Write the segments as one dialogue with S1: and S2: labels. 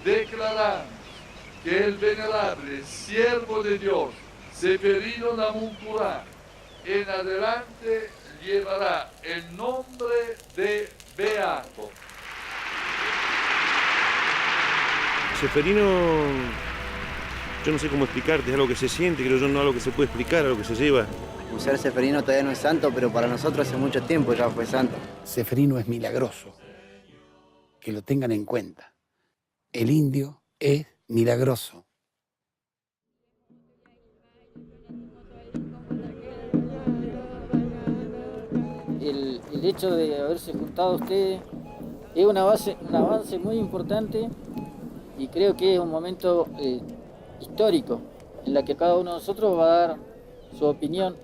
S1: declaramos que el venerable siervo de Dios, Seferino Namuncurá, en adelante llevará el nombre de Beato.
S2: Seferino, yo no sé cómo explicarte, es algo que se siente, creo yo, no algo que se puede explicar, algo que se lleva.
S3: Un ser Seferino todavía no es santo, pero para nosotros hace mucho tiempo ya fue santo.
S4: Seferino es milagroso, que lo tengan en cuenta. El indio es milagroso.
S5: El hecho de haberse juntado ustedes es un avance muy importante y creo que es un momento histórico en la que cada uno de nosotros va a dar su opinión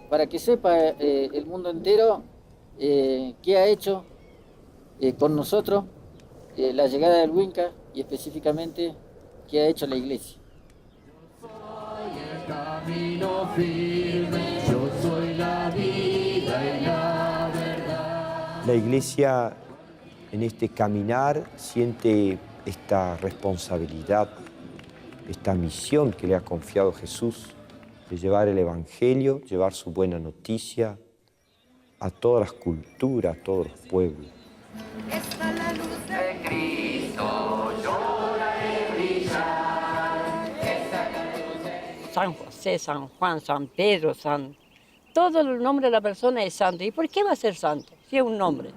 S5: para que sepa el mundo entero qué ha hecho con nosotros la llegada del Winca y específicamente qué ha hecho la iglesia.
S6: Yo soy el camino firme, yo soy la vida y la verdad.
S7: La iglesia en este caminar siente esta responsabilidad, esta misión que le ha confiado Jesús de llevar el Evangelio, llevar su buena noticia a todas las culturas, a todos los pueblos.
S6: Esta es la luz de Cristo, yo la haré brillar. Esta es la luz de...
S8: San José, San Juan, San Pedro, todo el nombre de la persona es santo. ¿Y por qué va a ser santo? Si es un nombre.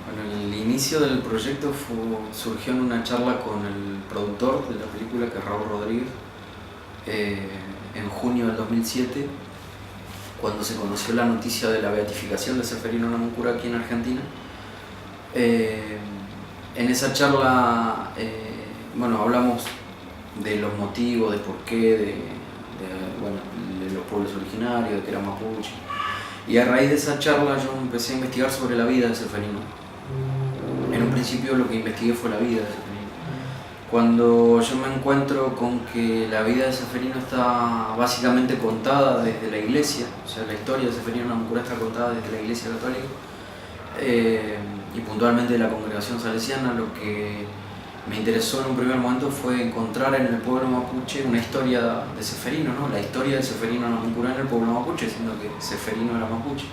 S9: El inicio del proyecto surgió en una charla con el productor de la película, que es Raúl Rodríguez, en junio del 2007, cuando se conoció la noticia de la beatificación de Seferino Namuncurá aquí en Argentina. En esa charla hablamos de los motivos, de por qué, de los pueblos originarios, de que era mapuche. Y a raíz de esa charla yo empecé a investigar sobre la vida de Seferino. En un principio lo que investigué fue la vida de Seferino. Cuando yo me encuentro con que la vida de Seferino está básicamente contada desde la iglesia, o sea, la historia de Seferino Namuncurá está contada desde la iglesia católica, y puntualmente de la congregación salesiana, lo que me interesó en un primer momento fue encontrar en el pueblo mapuche una historia de Seferino, ¿no? La historia de Seferino Namuncurá en el pueblo mapuche, siendo que Seferino era mapuche.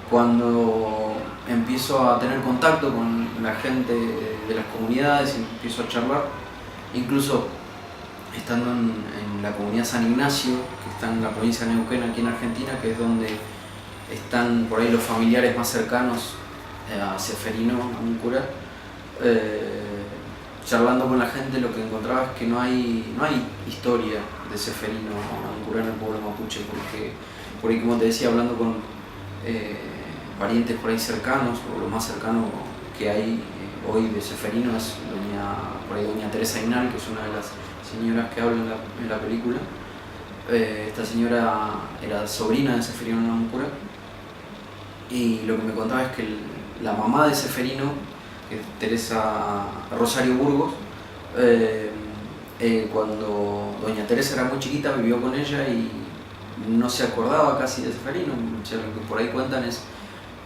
S9: Cuando empiezo a tener contacto con la gente de las comunidades y empiezo a charlar, incluso estando en la comunidad San Ignacio, que está en la provincia de Neuquén, aquí en Argentina, que es donde están por ahí los familiares más cercanos a Seferino Namuncurá, charlando con la gente, lo que encontraba es que no hay historia de Seferino Namuncurá en el pueblo mapuche, porque por ahí, como te decía, hablando con parientes por ahí cercanos, o lo más cercano que hay hoy de Seferino es doña Teresa Inal, que es una de las señoras que habla en la película. Esta señora era sobrina de Seferino Namuncurá, y lo que me contaba es que la mamá de Seferino, que es Teresa Rosario Burgos, cuando doña Teresa era muy chiquita vivió con ella y no se acordaba casi de Seferino. O sea, lo que por ahí cuentan es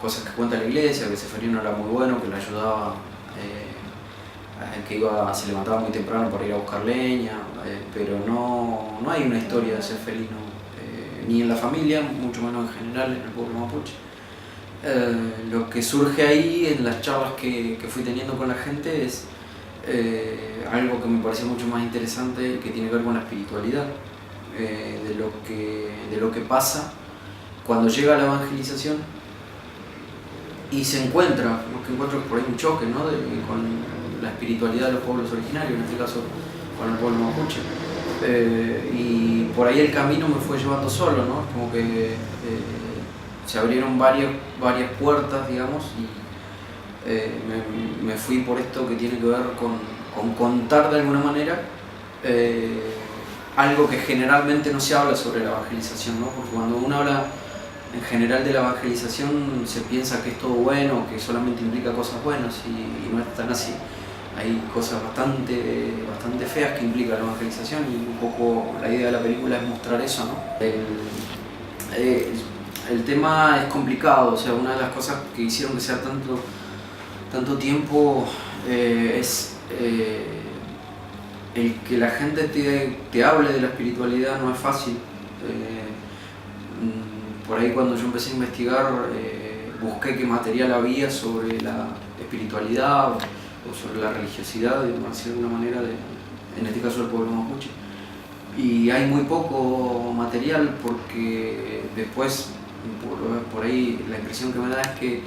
S9: cosas que cuenta la iglesia, que Seferino era muy bueno, que le ayudaba, se levantaba muy temprano para ir a buscar leña, pero no hay una historia de Seferino, ni en la familia, mucho menos en general en el pueblo mapuche. Lo que surge ahí en las charlas que fui teniendo con la gente es algo que me pareció mucho más interesante, que tiene que ver con la espiritualidad, de lo que pasa cuando llega la evangelización y se encuentra, lo que encuentro por ahí un choque, ¿no? Con la espiritualidad de los pueblos originarios, en este caso con el pueblo mapuche. Y por ahí el camino me fue llevando solo, ¿no? Como que se abrieron varias puertas, digamos, y me fui por esto que tiene que ver con contar de alguna manera algo que generalmente no se habla sobre la evangelización, ¿no? Porque cuando uno habla en general de la evangelización se piensa que es todo bueno, que solamente implica cosas buenas y no es tan así. Hay cosas bastante feas que implica la evangelización y un poco la idea de la película es mostrar eso, ¿no? El tema es complicado, o sea, una de las cosas que hicieron que sea tanto tiempo es el que la gente te hable de la espiritualidad no es fácil. Por ahí cuando yo empecé a investigar busqué qué material había sobre la espiritualidad o sobre la religiosidad, de alguna manera, en este caso del pueblo mapuche. Y hay muy poco material porque después, por ahí la impresión que me da es que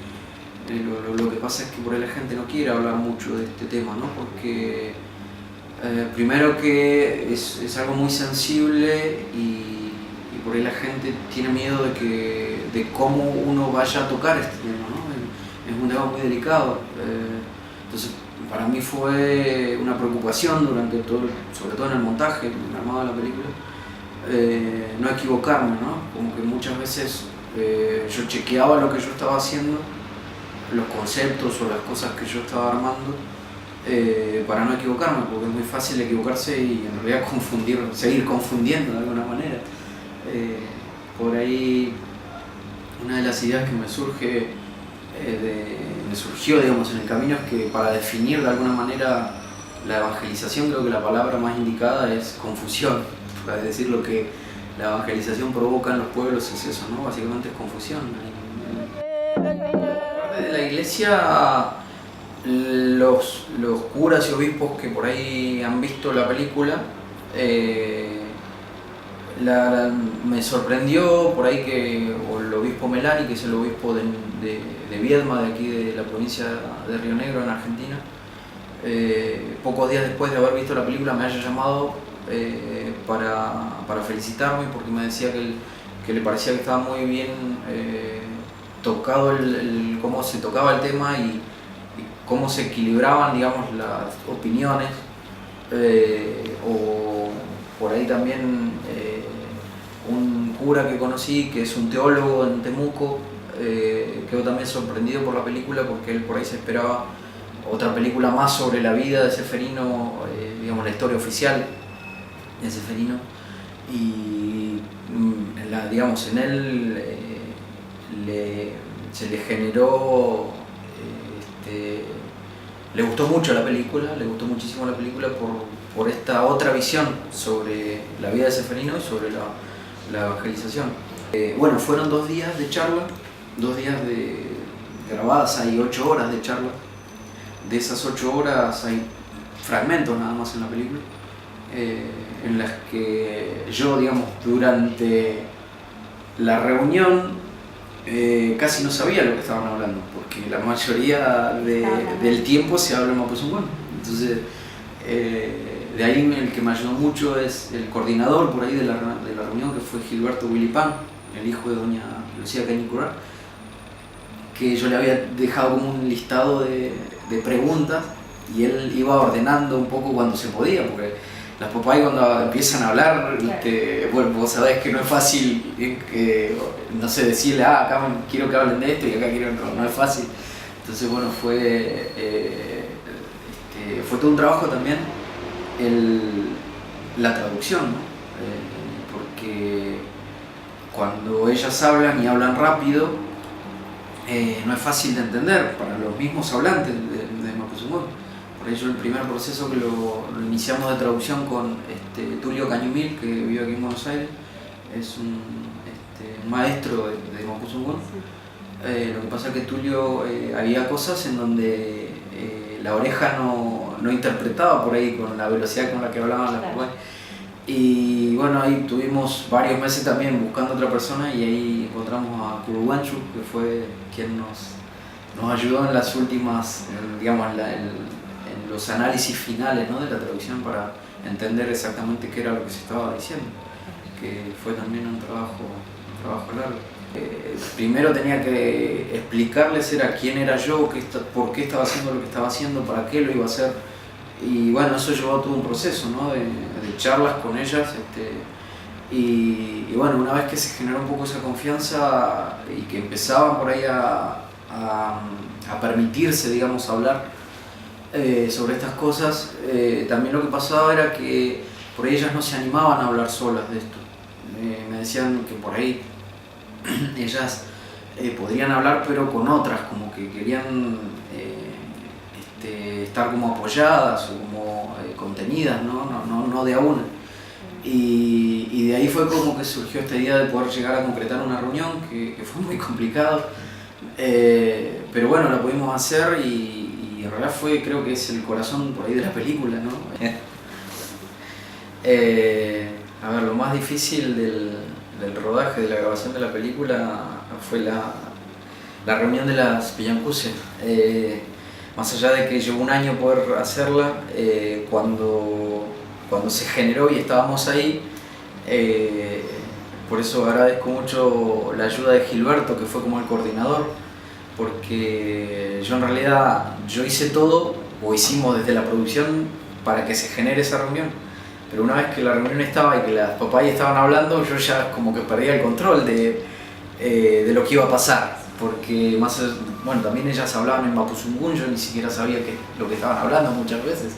S9: lo que pasa es que por ahí la gente no quiere hablar mucho de este tema, ¿no? Porque primero que es algo muy sensible y por ahí la gente tiene miedo de cómo uno vaya a tocar este tema, ¿no? Es un tema muy delicado. Entonces, para mí fue una preocupación durante sobre todo en el montaje, en el armado de la película, no equivocarme, ¿no? Como que muchas veces yo chequeaba lo que yo estaba haciendo, los conceptos o las cosas que yo estaba armando, para no equivocarme, porque es muy fácil equivocarse y en realidad seguir confundiendo de alguna manera. Por ahí una de las ideas que me surgió, digamos, en el camino es que para definir de alguna manera la evangelización, creo que la palabra más indicada es confusión. Para decir lo que la evangelización provoca en los pueblos es eso, ¿no? Básicamente es confusión. De la iglesia, los curas y obispos que por ahí han visto la película, me sorprendió por ahí que el obispo Melani, que es el obispo de Viedma, de aquí de la provincia de Río Negro, en Argentina, pocos días después de haber visto la película me haya llamado para felicitarme, porque me decía que le parecía que estaba muy bien tocado cómo se tocaba el tema y cómo se equilibraban, digamos, las opiniones, o por ahí también un cura que conocí, que es un teólogo en Temuco, quedó también sorprendido por la película porque él por ahí se esperaba otra película más sobre la vida de Ceferino, digamos la historia oficial de Ceferino, y digamos en él se le generó, le gustó mucho la película, le gustó muchísimo la película por esta otra visión sobre la vida de Ceferino y sobre la evangelización. Bueno, fueron 2 días de charla, 2 días grabadas, hay 8 horas de charla. De esas 8 horas hay fragmentos nada más en la película, en las que yo, digamos, durante la reunión casi no sabía lo que estaban hablando, porque la mayoría del tiempo se habla en mapuzungún. Entonces, de ahí el que me ayudó mucho es el coordinador por ahí de la reunión, que fue Gilberto Wilipán, el hijo de doña Lucía Cañicurá, que yo le había dejado como un listado de preguntas y él iba ordenando un poco cuando se podía, porque las papás cuando empiezan a hablar, bueno, vos sabés que no es fácil, no sé, decirle, acá quiero que hablen de esto y acá quiero, no es fácil. Entonces, bueno, fue todo un trabajo también la traducción, ¿no? Porque cuando ellas hablan y hablan rápido, no es fácil de entender para los mismos hablantes de mapuzungún. Por ello el primer proceso que lo iniciamos de traducción con Tulio Cañumil, que vive aquí en Buenos Aires, es un maestro de mapuzungún. Lo que pasa es que Tulio había cosas en donde la oreja no interpretaba por ahí con la velocidad con la que hablaban las papás. Y bueno, ahí tuvimos varios meses también buscando a otra persona y ahí encontramos a Kuruwanchu, que fue quien nos ayudó en las últimas, digamos, en los análisis finales, ¿no?, de la traducción, para entender exactamente qué era lo que se estaba diciendo, que fue también un trabajo largo. Primero tenía que explicarles quién era yo, por qué estaba haciendo lo que estaba haciendo, para qué lo iba a hacer, Y bueno, eso llevó a todo un proceso, ¿no? de charlas con ellas. Y bueno, una vez que se generó un poco esa confianza y que empezaban por ahí a permitirse, digamos, hablar sobre estas cosas, también lo que pasaba era que por ahí ellas no se animaban a hablar solas de esto. Me decían que por ahí ellas podrían hablar pero con otras, como que querían estar como apoyadas o como contenidas, no de a una. Y de ahí fue como que surgió esta idea de poder llegar a concretar una reunión que fue muy complicado, pero bueno, la pudimos hacer y en realidad creo que es el corazón por ahí de la película, ¿no? A ver, lo más difícil del rodaje, de la grabación de la película fue la reunión de las Pillancuse. Más allá de que llevó un año poder hacerla, cuando se generó y estábamos ahí, por eso agradezco mucho la ayuda de Gilberto, que fue como el coordinador, porque yo en realidad hice todo, o hicimos desde la producción, para que se genere esa reunión. Pero una vez que la reunión estaba y que las papayas estaban hablando, yo ya como que perdía el control de lo que iba a pasar, porque bueno, también ellas hablaban en Mapuzungún, yo ni siquiera sabía lo que estaban hablando muchas veces.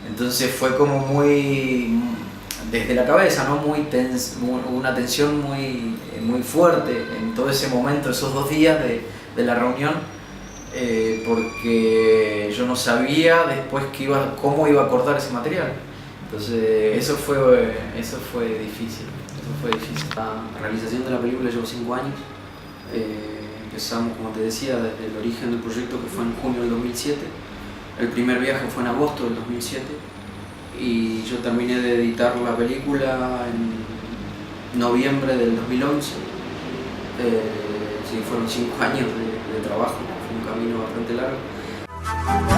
S9: Entonces fue como muy desde la cabeza, ¿no? Una tensión muy fuerte en todo ese momento, esos 2 días de la reunión, porque yo no sabía después cómo iba a cortar ese material. Entonces eso fue difícil. La realización de la película llevó 5 años. Empezamos, como te decía, desde el origen del proyecto, que fue en junio del 2007. El primer viaje fue en agosto del 2007 y yo terminé de editar la película en noviembre del 2011. Sí, fueron 5 años de trabajo, fue un camino bastante largo.